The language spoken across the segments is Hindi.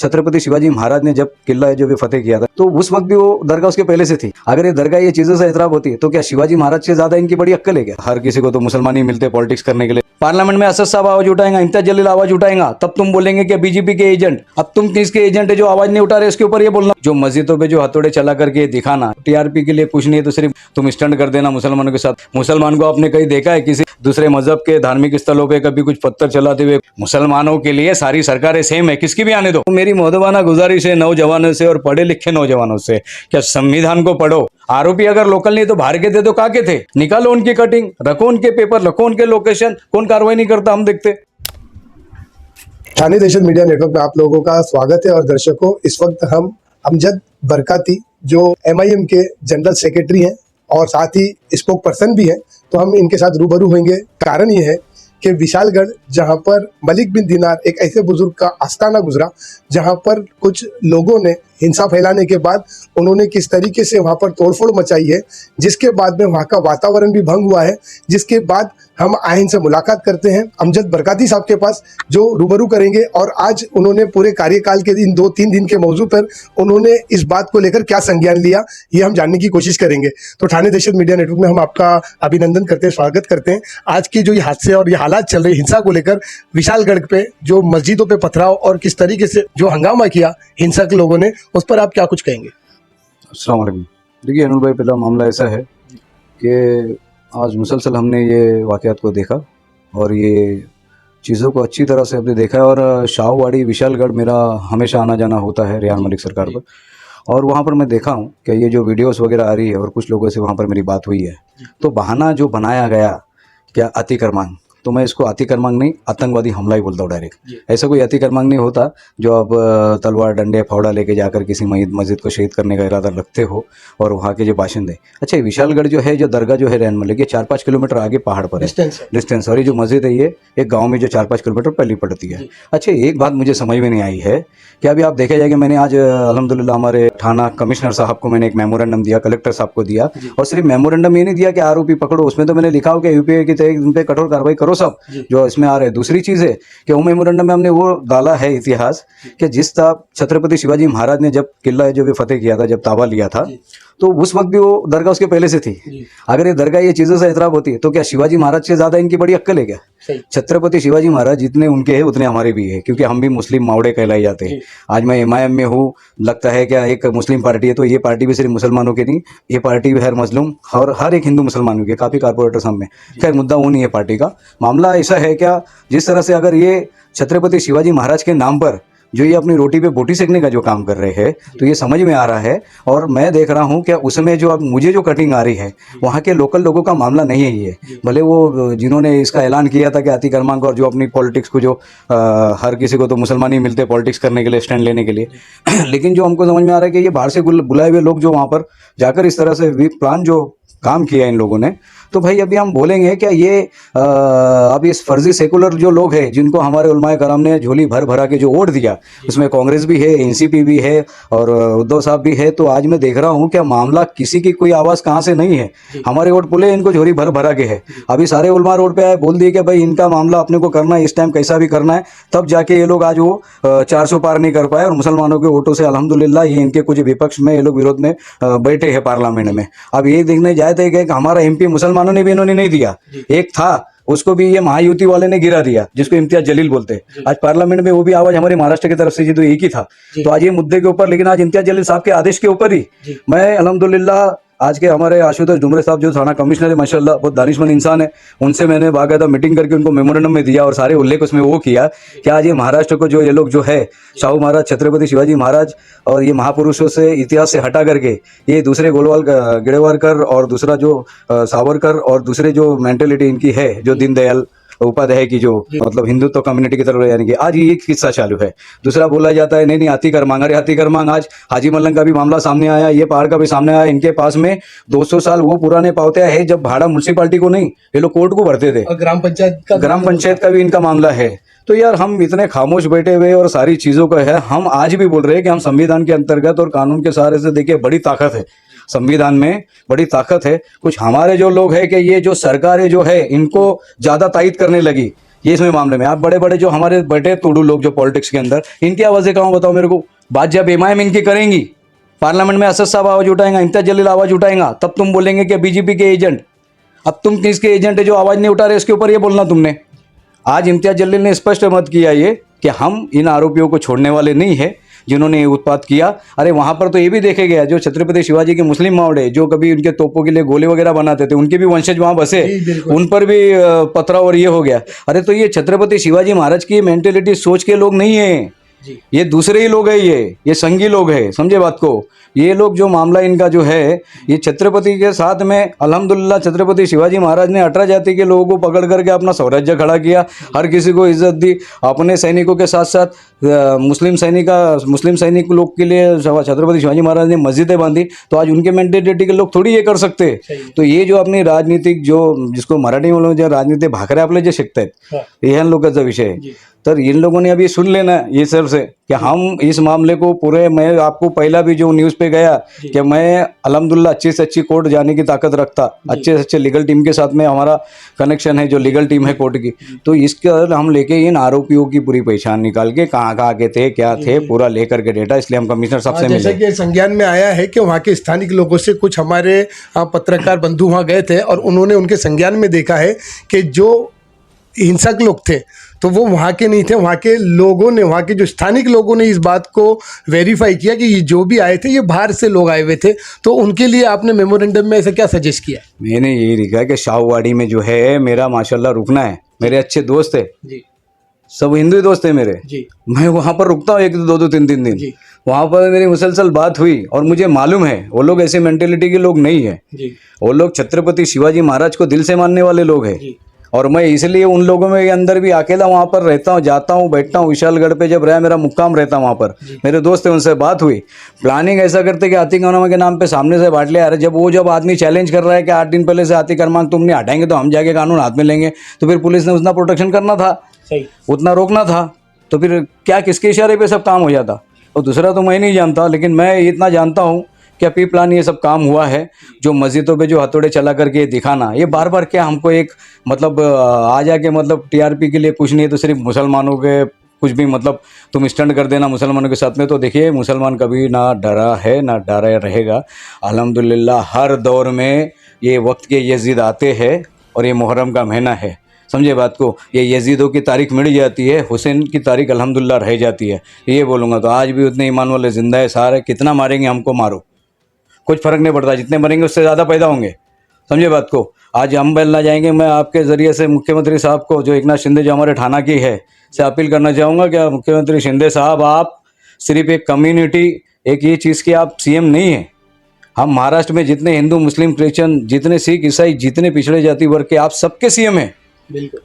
छत्रपति शिवाजी महाराज ने जब किला जो भी फतेह किया था तो उस वक्त भी वो दरगाह उसके पहले से थी। अगर ये दरगाह ये चीजों से एतराब होती तो क्या शिवाजी महाराज से ज्यादा इनकी बड़ी अक्कल है क्या? हर किसी को तो मुसलमान ही मिलते पॉलिटिक्स करने के लिए। पार्लियामेंट में असद साहब आवाज उठाएंगा, इम्तियाज जलील आवाज उठाएगा, तब तुम बोलेंगे कि बीजेपी के एजेंट। अब तुम किसके एजेंट है जो आवाज नहीं उठा रहे उसके ऊपर ये बोलना। जो मस्जिदों पे जो हथौड़े चला करके दिखाना, टीआरपी के लिए कुछ नहीं है तो सिर्फ तुम स्टंट कर देना मुसलमानों के साथ। मुसलमान को आपने कहीं देखा है किसी दूसरे मजहब के धार्मिक स्थलों पे कभी कुछ पत्थर चलाते हुए? मुसलमानों के लिए सारी सरकारें सेम है, किसकी भी आने दो। मेरी मोहब्बाना गुजारिश है नौजवानों से और पढ़े लिखे नौजवानों से, क्या संविधान को पढ़ो। आरोपी अगर लोकल नहीं तो बाहर के थे तो कहाँ के थे? निकालो उनकी कटिंग, रखो उनके पेपर, रखो उनके लोकेशन। कौन कार्रवाई नहीं करता हम देखते। ठाणे दहशत मीडिया नेटवर्क में आप लोगों का स्वागत है। और दर्शकों, इस वक्त हम अमजद बरकाती जो MIM के जनरल सेक्रेटरी हैं और साथ ही स्पोक पर्सन भी हैं, तो हम इनके साथ रूबरू होंगे। कारण ये है कि विशालगढ़, जहां पर मलिक बिन दिनार एक ऐसे बुजुर्ग का आस्थाना गुजरा, जहां पर कुछ लोगों ने हिंसा फैलाने के बाद उन्होंने किस तरीके से वहां पर तोड़फोड़ मचाई है, जिसके बाद में वहां का वातावरण भी भंग हुआ है। जिसके बाद हम आए इनसे मुलाकात करते हैं अमजद बरकाती साहब के पास, जो रूबरू करेंगे। और आज उन्होंने पूरे कार्यकाल के इन 2-3 दिन के मौजू पर उन्होंने इस बात को लेकर क्या संज्ञान लिया, ये हम जानने की कोशिश करेंगे। तो ठाणे दहशत मीडिया नेटवर्क में हम आपका अभिनंदन करते हैं, स्वागत करते हैं। आज की जो ये हादसे और ये हालात चल रहे हिंसा को लेकर, विशालगढ़ पे जो मस्जिदों पे पथराव और किस तरीके से जो हंगामा किया हिंसक लोगों ने, उस पर आप क्या कुछ कहेंगे? अस्सलाम वालेकुम। देखिए अनुल भाई, पहला मामला ऐसा है कि आज मुसलसल हमने ये वाक़यात को देखा और ये चीज़ों को अच्छी तरह से हमने देखा है। और शाहवाड़ी विशालगढ़ मेरा हमेशा आना जाना होता है रेहान मलिक सरकार पर, और वहाँ पर मैं देखा हूँ कि ये जो वीडियोस वगैरह आ रही है और कुछ लोगों से वहाँ पर मेरी बात हुई है, तो बहाना जो बनाया गया क्या अतिक्रमण, तो मैं इसको अतिक्रमण नहीं आतंकवादी हमला ही बोलता हूँ डायरेक्ट। ऐसा कोई अतिक्रमण नहीं होता जो आप तलवार डंडे फावड़ा लेके जाकर किसी मस्जिद को शहीद करने का इरादा रखते हो और वहाँ के जो बाशिंदे। अच्छा, विशालगढ़ जो है, जो दरगाह जो है रेहान मलिक, ये 4-5 किलोमीटर आगे पहाड़ पर है डिस्टेंस, और ये जो मस्जिद है ये एक गाँव में जो 4-5 किलोमीटर पहले पड़ती है। अच्छा, एक बात मुझे समझ में नहीं आई है कि अभी आप देखा जाए कि मैंने आज अल्हम्दुलिल्लाह हमारे थाना कमिश्नर साहब को मैंने एक मेमोरेंडम दिया, कलेक्टर साहब को दिया, और सिर्फ मेमोरेंडम ये नहीं दिया कि आरोपी पकड़ो, उसमें तो मैंने लिखा हो कि यूपीए की तहत उन पर कठोर कार्रवाई करो सब जो इसमें आ रहे हैं। दूसरी चीज़ है कि वो मेमोरेंडम में हमने वो डाला है इतिहास कि जिस छत्रपति शिवाजी महाराज ने जब किला जो भी फतेह किया था, जब ताबा लिया था, तो उस वक्त भी वो दरगाह उसके पहले से थी। अगर ये दरगाह ये चीज़ों से एतराब होती तो क्या शिवाजी महाराज से ज़्यादा इनकी बड़ी अक्कल है क्या? छत्रपति शिवाजी महाराज जितने उनके हैं उतने हमारे भी हैं, क्योंकि हम भी मुस्लिम मावड़े कहलाए जाते हैं। आज मैं MIM में हूँ, लगता है क्या एक मुस्लिम पार्टी है, तो ये पार्टी भी सिर्फ मुसलमानों की नहीं, ये पार्टी भी हर मजलूम और हर एक हिंदू मुसलमानों की, काफ़ी कारपोरेटर्स हम में। खैर, मुद्दा वो नहीं है पार्टी का। मामला ऐसा है क्या, जिस तरह से अगर ये छत्रपति शिवाजी महाराज के नाम पर जो ये अपनी रोटी पे बोटी सेकने का जो काम कर रहे हैं, तो ये समझ में आ रहा है। और मैं देख रहा हूँ कि उसमें जो अब मुझे जो कटिंग आ रही है, वहाँ के लोकल लोगों का मामला नहीं है ये। भले वो जिन्होंने इसका ऐलान किया था कि अतिक्रमण और जो अपनी पॉलिटिक्स को जो हर किसी को तो मुसलमान ही मिलते पॉलिटिक्स करने के लिए, स्टैंड लेने के लिए लेकिन जो हमको समझ में आ रहा है कि ये बाहर से बुलाए हुए लोग जो वहाँ पर जाकर इस तरह से प्लान जो काम किया इन लोगों ने, तो भाई अभी हम बोलेंगे क्या ये अभी इस फर्जी सेकुलर जो लोग हैं, जिनको हमारे उलमाए कराम ने झोली भर भरा के जो वोट दिया, उसमें कांग्रेस भी है, NCP भी है और उद्धव साहब भी है, तो आज मैं देख रहा हूँ क्या मामला किसी की कोई आवाज़ कहाँ से नहीं है। हमारे वोट पुले इनको झोली भर भरा के है। अभी सारे उलमा रोड पे आए, बोल दिए कि भाई इनका मामला अपने को करना है, इस टाइम कैसा भी करना है, तब जाके ये लोग आज वो 400 पार नहीं कर पाए और मुसलमानों के वोटों से अल्हम्दुलिल्लाह ये इनके कुछ विपक्ष में ये लोग विरोध में बैठे हैं पार्लियामेंट में। अब ये देखने जाए थे कि हमारा MP मुसलमानों ने भी इन्होंने नहीं दिया, एक था उसको भी ये महायुति वाले ने गिरा दिया, जिसको इम्तियाज जलील बोलते हैं। आज पार्लियामेंट में वो भी आवाज हमारे महाराष्ट्र की तरफ से जी तो एक ही था। तो आज ये मुद्दे के ऊपर, लेकिन आज इम्तियाज जलील साहब के आदेश के ऊपर ही मैं अल्हम्दुलिल्लाह आज के हमारे आशुतोष डुमरे साहब जो थाना कमिश्नर है, माशाल्लाह बहुत दानिशमंद इंसान है, उनसे मैंने बाकायदा मीटिंग करके उनको मेमोरेंडम में दिया और सारे उल्लेख उसमें वो किया कि आज ये महाराष्ट्र को जो ये लोग जो है शाहू महाराज, छत्रपति शिवाजी महाराज और ये महापुरुषों से इतिहास से हटा करके ये दूसरे गोलवाल गिरेवारकर और दूसरा जो सावरकर और दूसरे जो मेंटेलिटी इनकी है, जो दीनदयाल उपाध्याय की जो मतलब हिंदुत्व कम्युनिटी की तरफ, यानी कि आज ये किस्सा चालू है। दूसरा बोला जाता है नहीं अतिक्रमण, अरे अतिक्रमण आज हाजी मल्लंग का भी मामला सामने आया, ये पहाड़ का भी सामने आया। इनके पास में 200 साल वो पुराने पावतिया है जब भाड़ा म्यूनसिपालिटी को नहीं, ये लोग कोर्ट को भरते थे। ग्राम पंचायत का भी इनका मामला है। तो यार हम इतने खामोश बैठे हुए और सारी चीजों का है, हम आज भी बोल रहे हैं कि हम संविधान के अंतर्गत और कानून के सहारे से, देखिए बड़ी ताकत है संविधान में, बड़ी ताकत है। कुछ हमारे जो लोग हैं कि ये जो सरकारें जो है इनको ज्यादा तायद करने लगी ये इसमें मामले में आप बड़े बड़े जो हमारे बड़े तोड़ू लोग जो पॉलिटिक्स के अंदर, इनकी आवाज़ें कहाँ बताओ मेरे को। बात जब एमआईएम इनकी करेंगी, पार्लियामेंट में असद साहब आवाज़ उठाएंगा, इम्तियाज जलील आवाज़ उठाएंगा, तब तुम बोलेंगे कि बीजेपी के एजेंट। अब तुम किसके एजेंट है जो आवाज़ नहीं उठा रहे, इसके ऊपर ये बोलना तुमने। आज इम्तियाज जलील ने स्पष्ट मत किया ये कि हम इन आरोपियों को छोड़ने वाले नहीं है जिन्होंने ये उत्पात किया। अरे वहाँ पर तो ये भी देखे गया, जो छत्रपति शिवाजी के मुस्लिम मावड़े जो कभी उनके तोपों के लिए गोले वगैरह बनाते थे, उनके भी वंशज वहाँ बसे, उन पर भी पथराव और ये हो गया। अरे तो ये छत्रपति शिवाजी महाराज की मेंटेलिटी सोच के लोग नहीं है, ये दूसरे ही लोग हैं, ये संघी लोग हैं, समझे बात को। ये लोग जो मामला इनका जो है, ये छत्रपति के साथ में अल्हम्दुलिल्लाह छत्रपति शिवाजी महाराज ने 18 जाति के लोगों को पकड़ करके अपना स्वराज्य खड़ा किया, हर किसी को इज्जत दी। अपने सैनिकों के साथ साथ मुस्लिम सैनिक लोग के लिए छत्रपति शिवाजी महाराज ने मस्जिदें बांधी। तो आज उनके मेंटेलिटी के लोग थोड़ी ये कर सकते। तो ये जो अपनी राजनीतिक जो जिसको मराठी में जो राजनीति भाकरे आपले जे शिकतायत, हे ह्या लोकांचा विषय आहे। तर इन लोगों ने अभी सुन लेना ये सब से कि हम इस मामले को पूरे, मैं आपको पहला भी जो न्यूज़ पे गया कि मैं अल्हम्दुलिल्लाह अच्छी से अच्छी कोर्ट जाने की ताकत रखता, अच्छे से अच्छे लीगल टीम के साथ में हमारा कनेक्शन है, जो लीगल टीम है कोर्ट की। तो इसके हम लेके इन आरोपियों की पूरी पहचान निकाल के कहाँ कहाँ के थे, क्या थे, पूरा लेकर के डेटा, इसलिए हम कमिश्नर साहब से मिले। जैसे कि संज्ञान में आया है कि वहाँ के स्थानिक लोगों से कुछ हमारे पत्रकार बंधु वहाँ गए थे और उन्होंने उनके संज्ञान में देखा है कि जो हिंसक लोग थे तो वो वहाँ के नहीं थे, वहाँ के लोगों ने, वहाँ के जो स्थानिक लोगों ने इस बात को वेरीफाई किया कि ये जो भी आए थे ये बाहर से लोग आए हुए थे। तो उनके लिए आपने मेमोरेंडम में ऐसा क्या सजेस्ट किया? मैंने यही लिखा कि शाहवाड़ी में जो है मेरा माशाल्लाह रुकना है, मेरे अच्छे दोस्त है जी, सब हिंदू ही दोस्त है मेरे जी, मैं वहाँ पर रुकता हूँ 1 2 3 दिन। वहाँ पर मेरी मुसलसल बात हुई और मुझे मालूम है वो लोग ऐसे मेंटेलिटी के लोग नहीं है। वो लोग छत्रपति शिवाजी महाराज को दिल से मानने वाले लोग हैं। और मैं इसलिए उन लोगों में अंदर भी अकेला वहाँ पर रहता हूँ, जाता हूँ, बैठता हूँ। विशालगढ़ पे जब रहा मेरा मुक्काम रहता वहाँ पर, मेरे दोस्त है उनसे बात हुई। प्लानिंग ऐसा करते कि आतिक अरमा के नाम पे सामने से बांट लिया। अरे जब आदमी चैलेंज कर रहा है कि 8 दिन पहले से आतिक अरमा तुम नहीं हटाएंगे तो हम जाके कानून हाथ में लेंगे, तो फिर पुलिस ने उतना प्रोटेक्शन करना था, उतना रोकना था। तो फिर क्या किसके इशारे पे सब काम हो जाता। और दूसरा तो मैं नहीं जानता, लेकिन मैं इतना जानता हूँ क्या प्री प्लान ये सब काम हुआ है। जो मस्जिदों पे जो हथौड़े चला करके दिखाना, ये बार बार क्या हमको एक मतलब आ जाके मतलब टीआरपी के लिए कुछ नहीं है तो सिर्फ मुसलमानों के कुछ भी मतलब तुम स्टंट कर देना मुसलमानों के साथ में। तो देखिए मुसलमान कभी ना डरा है ना डरा रहेगा। अल्हम्दुलिल्लाह हर दौर में ये वक्त के यजीद आते हैं और ये मुहर्रम का महीना है, समझे बात को। ये यजीदों की तारीख मिट जाती है, हुसैन की तारीख अल्हम्दुलिल्लाह रह जाती है। ये बोलूँगा तो आज भी उतने ईमान वाले जिंदा है सारे। कितना मारेंगे हमको मारो, कुछ फ़र्क नहीं पड़ता। जितने मरेंगे उससे ज़्यादा पैदा होंगे, समझे बात को। आज हम मिलना जाएंगे। मैं आपके ज़रिए से मुख्यमंत्री साहब को, जो एकनाथ शिंदे जो हमारे ठाणा की है, से अपील करना चाहूँगा कि मुख्यमंत्री शिंदे साहब आप सिर्फ एक कम्युनिटी, एक ये चीज़ की आप सीएम नहीं हैं। हम महाराष्ट्र में जितने हिंदू मुस्लिम क्रिश्चियन, जितने सिख ईसाई, जितने पिछड़े जाति वर्ग के, आप सबके सीएम हैं। बिल्कुल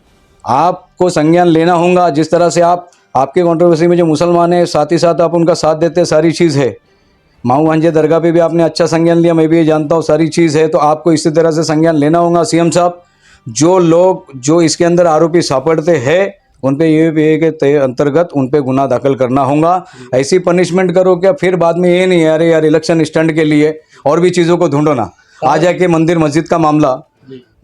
आपको संज्ञान लेना होगा। जिस तरह से आपके कंट्रोवर्सी में जो मुसलमान है, साथ ही साथ आप उनका साथ देते, सारी चीज़ है। माऊ भांजे दरगाह पे भी आपने अच्छा संज्ञान लिया, मैं भी ये जानता हूँ, सारी चीज़ है। तो आपको इसी तरह से संज्ञान लेना होगा। सीएम साहब, जो लोग जो इसके अंदर आरोपी सापड़ते हैं उन पे ये के अंतर्गत उन पे गुनाह दाखिल करना होगा। ऐसी पनिशमेंट करो क्या फिर बाद में ये नहीं है अरे यार इलेक्शन स्टंट के लिए और भी चीज़ों को ढूंढो ना। आ जाके मंदिर मस्जिद का मामला,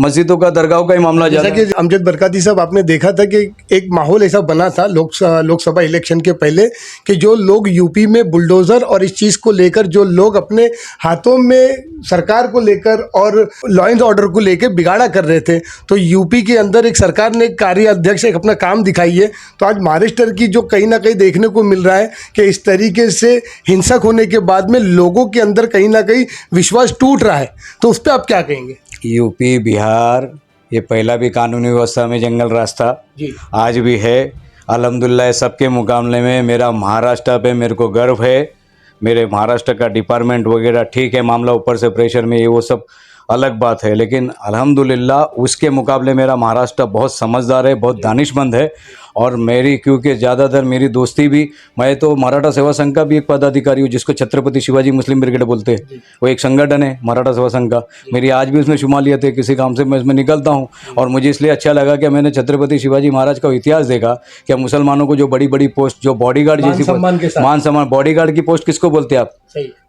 मस्जिदों का दरगाहों का ही मामला जैसा कि अमजद बरकाती साहब आपने देखा था कि एक माहौल ऐसा बना था लोकसभा इलेक्शन के पहले कि जो लोग यूपी में बुलडोज़र और इस चीज़ को लेकर जो लोग अपने हाथों में सरकार को लेकर और लॉ एंड ऑर्डर को लेकर बिगाड़ा कर रहे थे, तो यूपी के अंदर एक सरकार ने कार्याध्यक्ष एक अपना काम दिखाई है। तो आज महाराष्ट्र की जो कहीं ना कहीं देखने को मिल रहा है कि इस तरीके से हिंसक होने के बाद में लोगों के अंदर कहीं ना कहीं विश्वास टूट रहा है, तो उस पर आप क्या कहेंगे? यूपी बिहार ये पहला भी कानूनी व्यवस्था में जंगल रास्ता जी, आज भी है। अल्हम्दुलिल्लाह सबके मुकाबले में मेरा महाराष्ट्र पे मेरे को गर्व है। मेरे महाराष्ट्र का डिपार्टमेंट वगैरह ठीक है, मामला ऊपर से प्रेशर में ये वो सब अलग बात है, लेकिन अल्हम्दुलिल्लाह उसके मुकाबले मेरा महाराष्ट्र बहुत समझदार है, बहुत दानिशमंद है। और मेरी क्योंकि ज़्यादातर मेरी दोस्ती भी, मैं तो मराठा सेवा संघ का भी एक पदाधिकारी हूँ जिसको छत्रपति शिवाजी मुस्लिम ब्रिगेड बोलते हैं। वो एक संगठन है मराठा सेवा संघ का, मेरी आज भी उसमें शुमालियत है। किसी काम से मैं इसमें निकलता हूँ और मुझे इसलिए अच्छा लगा कि मैंने छत्रपति शिवाजी महाराज का इतिहास देखा कि मुसलमानों को जो बड़ी बड़ी पोस्ट, जो बॉडीगार्ड जैसी मान सम्मान, बॉडीगार्ड की पोस्ट किसको बोलते हैं आप?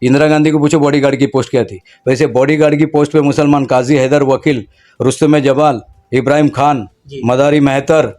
इंदिरा गांधी को पूछो बॉडीगार्ड की पोस्ट क्या थी। वैसे बॉडीगार्ड की पोस्ट पे मुसलमान काजी हैदर वकील, रुस्तम जबाल, इब्राहिम खान, मदारी मेहतर,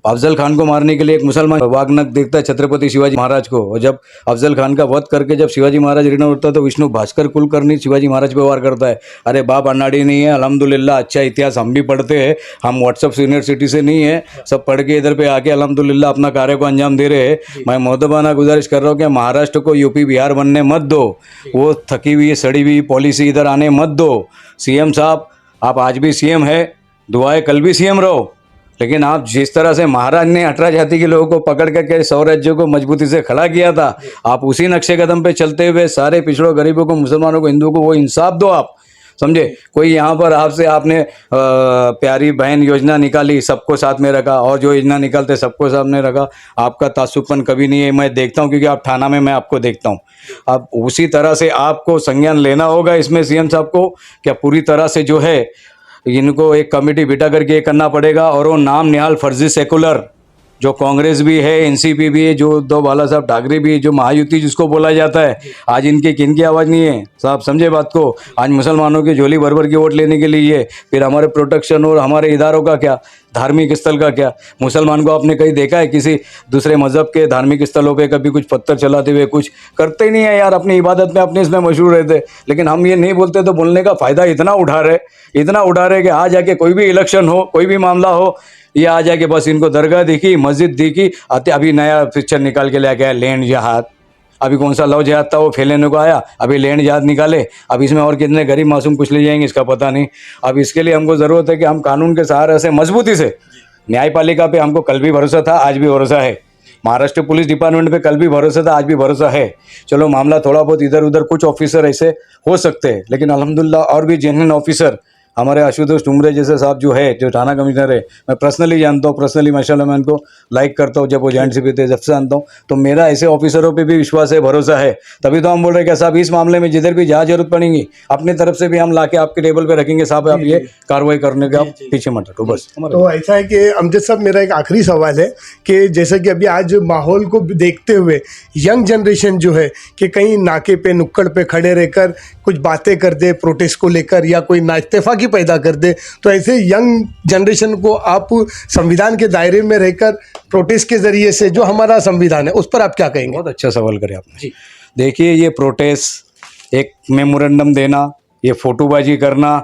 अफजल खान को मारने के लिए एक मुसलमान वागनक देखता है छत्रपति शिवाजी महाराज को, और जब अफजल खान का वध करके जब शिवाजी महाराज रिटर्न होता है तो विष्णु भास्कर कुलकर्णी शिवाजी महाराज पे वार करता है। अरे बाप अनाड़ी नहीं है, अल्हम्दुलिल्लाह अच्छा इतिहास हम भी पढ़ते हैं, हम व्हाट्सअप यूनिवर्सिटी से नहीं है, सब पढ़ के इधर पे आके अल्हम्दुलिल्लाह अपना कार्य को अंजाम दे रहे हैं। मैं मोहतबाना गुजारिश कर रहा हूँ कि महाराष्ट्र को यूपी बिहार बनने मत दो, वो थकी हुई सड़ी हुई पॉलिसी इधर आने मत दो। सीएम साहब आप आज भी सीएम है, दुआएं कल भी सीएम रहो, लेकिन आप जिस तरह से महाराज ने 18 जाति के लोगों को पकड़ करके 100 राज्यों को मजबूती से खड़ा किया था, आप उसी नक्शे कदम पे चलते हुए सारे पिछड़ों गरीबों को, मुसलमानों को, हिंदुओं को वो इंसाफ दो आप, समझे। कोई यहाँ पर आपसे आपने प्यारी बहन योजना निकाली, सबको साथ में रखा, और जो योजना निकालते सबको सामने रखा। आपका तासुबपन कभी नहीं है, मैं देखता हूँ क्योंकि आप थाना में मैं आपको देखता हूँ। अब उसी तरह से आपको संज्ञान लेना होगा इसमें सीएम साहब को, क्या पूरी तरह से जो है इनको एक कमेटी बिठा करके करना पड़ेगा। और वो नाम निहाल फर्जी सेकुलर जो कांग्रेस भी है, एनसीपी भी है, जो दो बाला साहब ठाकरे भी है, जो महायुति जिसको बोला जाता है, आज इनके किन की आवाज़ नहीं है साहब, समझे बात को। आज मुसलमानों की झोली भर भर की वोट लेने के लिए है, फिर हमारे प्रोटेक्शन और हमारे इदारों का क्या, धार्मिक स्थल का क्या। मुसलमान को आपने कहीं देखा है किसी दूसरे मजहब के धार्मिक स्थलों पे कभी कुछ पत्थर चलाते हुए? कुछ करते ही नहीं है यार, अपनी इबादत में अपने इसमें मशहूर रहते। लेकिन हम ये नहीं बोलते तो बोलने का फ़ायदा इतना उठा रहे कि आ जाके कोई भी इलेक्शन हो, कोई भी मामला हो, ये आ जाके बस इनको दरगाह दिखी, मस्जिद दिखी, आते अभी नया पिक्चर निकाल के ले गया लैंड जहाद। अभी कौन सा लव जहाद था वो फैलाने को आया, अभी लैंड जहाद निकाले। अब इसमें और कितने गरीब मासूम कुछ ले जाएंगे इसका पता नहीं। अब इसके लिए हमको ज़रूरत है कि हम कानून के सहारे से मजबूती से, न्यायपालिका पे हमको कल भी भरोसा था, आज भी भरोसा है, महाराष्ट्र पुलिस डिपार्टमेंट पे कल भी भरोसा था, आज भी भरोसा है। चलो मामला थोड़ा बहुत इधर उधर कुछ ऑफिसर ऐसे हो सकते हैं, लेकिन अल्हम्दुलिल्लाह और भी जेन्युइन ऑफिसर हमारे आशुतोष टुमरे जैसे साहब जो है, जो थाना कमिश्नर है, मैं पर्सनली जानता हूँ, पर्सनली माशाल्लाह मैं उनको लाइक करता हूँ, जब वो जॉइंट सीपी थे जब से जानता हूँ, तो मेरा ऐसे ऑफिसरों पे भी विश्वास है, भरोसा है। तभी तो हम बोल रहे हैं कि साहब इस मामले में जिधर भी जहाँ जरूरत पड़ेगी अपनी तरफ से भी हम लाके आपके टेबल पे रखेंगे, साहब आप ये कार्रवाई करने के आप पीछे मत हटो बस। तो ऐसा है कि अमजद साहब, मेरा एक आखिरी सवाल है कि जैसे कि अभी आज माहौल को देखते हुए यंग जनरेशन जो है कि कहीं नाके पे नुक्कड़ पे खड़े रहकर कुछ बातें कर दे प्रोटेस्ट को लेकर, या कोई नाइत्तेफाकी पैदा कर दे, तो ऐसे यंग जनरेशन को आप संविधान के दायरे में रहकर प्रोटेस्ट के जरिए से, जो हमारा संविधान है, उस पर आप क्या कहेंगे? बहुत अच्छा सवाल करे आपने। देखिए ये प्रोटेस्ट, एक मेमोरेंडम देना, ये फोटोबाजी करना,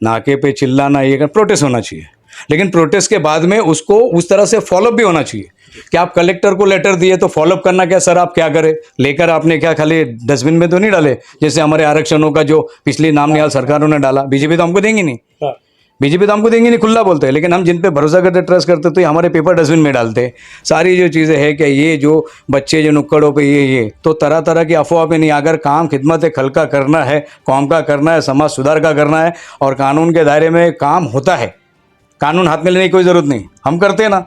नाके पे चिल्लाना, ये प्रोटेस्ट होना चाहिए, लेकिन प्रोटेस्ट के बाद में उसको उस तरह से फॉलोअप भी होना चाहिए कि आप कलेक्टर को लेटर दिए तो फॉलोअप करना क्या सर, आप क्या करें, लेकर आपने क्या खाली डस्टबिन में तो नहीं डाले, जैसे हमारे आरक्षणों का जो पिछली नाम निहाल सरकारों ने डाला। बीजेपी तो हमको देंगी नहीं, बीजेपी तो हमको देंगी नहीं, खुला बोलते हैं, लेकिन हम जिन पे भरोसा करते, ट्रस्ट करते, तो ये हमारे पेपर डस्टबिन में डालते हैं। सारी जो चीज़ें हैं कि ये जो बच्चे जो नुक्कड़ों पे ये तो तरह तरह की अफवाह पे नहीं, अगर काम खिदमत खल का करना है, कौम का करना है, समाज सुधार का करना है, और कानून के दायरे में काम होता है, कानून हाथ में लेने की कोई ज़रूरत नहीं, हम करते हैं ना,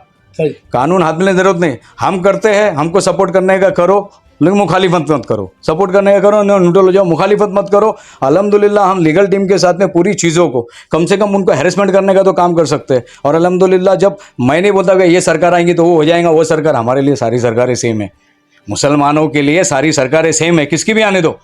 कानून हाथ में लेने की ज़रूरत नहीं, हम करते हैं, हमको सपोर्ट करने का करो, लेकिन मुखालिफत मत करो, सपोर्ट करने का करो, न्यूट्रल हो जाओ, मुखालिफत मत करो। अल्हम्दुलिल्लाह हम लीगल टीम के साथ में पूरी चीज़ों को कम से कम उनको हैरेसमेंट करने का तो काम कर सकते हैं। और अल्हम्दुलिल्लाह जब मैं नहीं बोलता कि ये सरकार आएंगी तो वो हो जाएगा, वो सरकार, हमारे लिए सारी सरकारें सेम है, मुसलमानों के लिए सारी सरकारें सेम है, किसकी भी आने दो।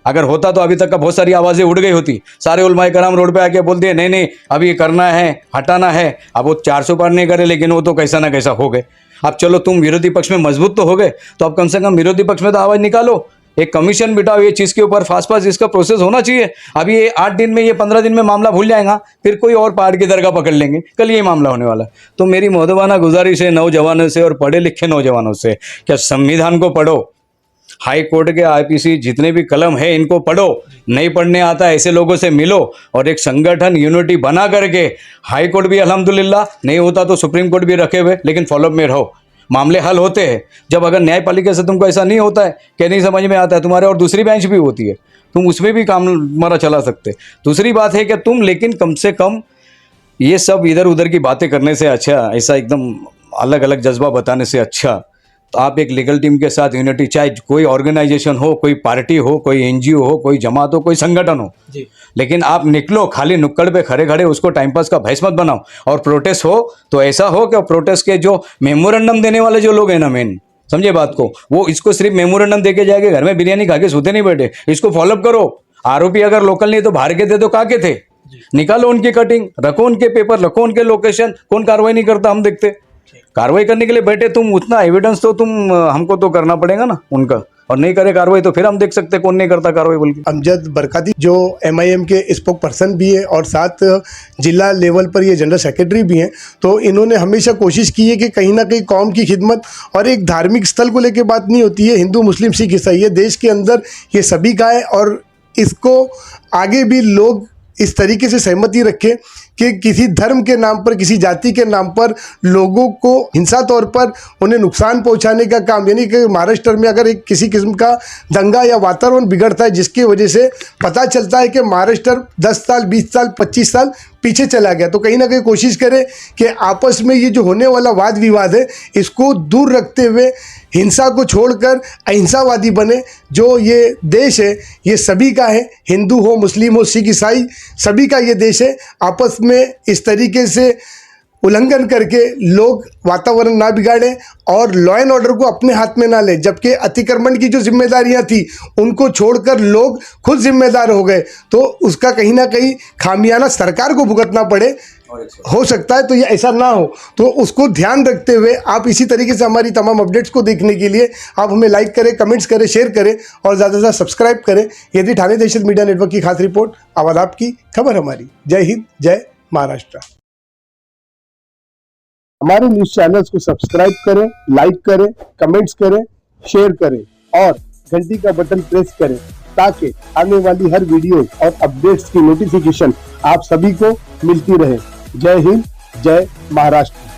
अगर होता तो अभी तक का बहुत सारी आवाज़ें उड़ गई होती, सारे उलमाए कराम रोड पे आके बोल दिए नहीं नहीं अभी ये करना है, हटाना है। अब वो 400 पार नहीं करे, लेकिन वो तो कैसा ना कैसा हो गए। अब चलो तुम विरोधी पक्ष में मजबूत तो हो गए, तो अब कम से कम विरोधी पक्ष में तो आवाज़ निकालो, एक कमीशन बिठाओ, ये चीज़ के ऊपर फास्ट इसका प्रोसेस होना चाहिए। अभी ये 8 दिन में, ये 15 दिन में मामला भूल जाएगा, फिर कोई और पहाड़ की दरगाह पकड़ लेंगे, कल ये मामला होने वाला है। तो मेरी मोहतबाना गुजारिश है नौजवानों से और पढ़े लिखे नौजवानों से, क्या संविधान को पढ़ो, हाई कोर्ट के आईपीसी जितने भी कलम है इनको पढ़ो, नहीं पढ़ने आता ऐसे लोगों से मिलो, और एक संगठन यूनिटी बना करके, हाई कोर्ट भी अल्हम्दुलिल्लाह, नहीं होता तो सुप्रीम कोर्ट भी रखे हुए, लेकिन फॉलोअप में रहो, मामले हल होते हैं। जब अगर न्यायपालिका से तुमको ऐसा नहीं होता है कि नहीं समझ में आता है, तुम्हारे और दूसरी बेंच भी होती है, तुम उसमें भी काम हमारा चला सकते। दूसरी बात है कि तुम, लेकिन कम से कम ये सब इधर उधर की बातें करने से अच्छा, ऐसा एकदम अलग अलग जज्बा बताने से अच्छा, तो आप एक लीगल टीम के साथ यूनिटी, चाहे कोई ऑर्गेनाइजेशन हो, कोई पार्टी हो, कोई एनजीओ हो, कोई जमात हो, कोई संगठन हो जी, लेकिन आप निकलो, खाली नुक्कड़ पे खड़े खड़े उसको टाइम पास का भैंस मत बनाओ। और प्रोटेस्ट हो तो ऐसा हो कि प्रोटेस्ट के जो मेमोरेंडम देने वाले जो लोग हैं ना, मेन समझे बात को, वो इसको सिर्फ मेमोरेंडम देके जाएंगे, घर में बिरयानी खा के सोते नहीं बैठे, इसको फॉलोअप करो। आरोपी अगर लोकल नहीं तो बाहर के थे, तो कहाँ के थे, निकालो उनकी कटिंग, रखो उनके पेपर, रखो उनके लोकेशन, कौन कार्रवाई नहीं करता हम देखते। कार्रवाई करने के लिए बैठे तुम, उतना एविडेंस तो तुम हमको तो करना पड़ेगा ना उनका, और नहीं करे कार्रवाई तो फिर हम देख सकते हैं कौन नहीं करता कार्रवाई बोल के। अमजद बरकाती जो MIM के स्पोक पर्सन भी है और साथ जिला लेवल पर ये जनरल सेक्रेटरी भी हैं, तो इन्होंने हमेशा कोशिश की है कि कहीं ना कहीं कौम की खिदमत, और एक धार्मिक स्थल को लेकर बात नहीं होती है, हिंदू मुस्लिम सिख ईसाई, ये देश के अंदर ये सभी का है, और इसको आगे भी लोग इस तरीके से सहमति रखें कि किसी धर्म के नाम पर, किसी जाति के नाम पर लोगों को हिंसा तौर पर उन्हें नुकसान पहुंचाने का काम, यानी कि महाराष्ट्र में अगर एक किसी किस्म का दंगा या वातावरण बिगड़ता है जिसकी वजह से पता चलता है कि महाराष्ट्र 10 साल 20 साल 25 साल पीछे चला गया, तो कहीं ना कहीं कोशिश करें कि आपस में ये जो होने वाला वाद विवाद है इसको दूर रखते हुए हिंसा को छोड़कर अहिंसावादी बने। जो ये देश है ये सभी का है, हिंदू हो मुस्लिम हो सिख ईसाई सभी का ये देश है। आपस में इस तरीके से उल्लंघन करके लोग वातावरण ना बिगाड़ें और लॉ एंड ऑर्डर को अपने हाथ में ना लें, जबकि अतिक्रमण की जो जिम्मेदारियां थी उनको छोड़कर लोग खुद जिम्मेदार हो गए, तो उसका कहीं ना कहीं खामियाना सरकार को भुगतना पड़े, हो सकता है तो ये ऐसा ना हो। तो उसको ध्यान रखते हुए आप इसी तरीके से हमारी तमाम अपडेट्स को देखने के लिए आप हमें लाइक करें, कमेंट्स करें, शेयर करें और ज़्यादा से ज़्यादा सब्सक्राइब करें। ये थी ठाणे दहशत मीडिया नेटवर्क की खास रिपोर्ट। आवाज़ आपकी, खबर हमारी। जय हिंद, जय महाराष्ट्र। हमारे न्यूज़ चैनल्स को सब्सक्राइब करें, लाइक करें, कमेंट्स करें, शेयर करें और घंटी का बटन प्रेस करें ताकि आने वाली हर वीडियो और अपडेट्स की नोटिफिकेशन आप सभी को मिलती रहे। जय हिंद, जय महाराष्ट्र।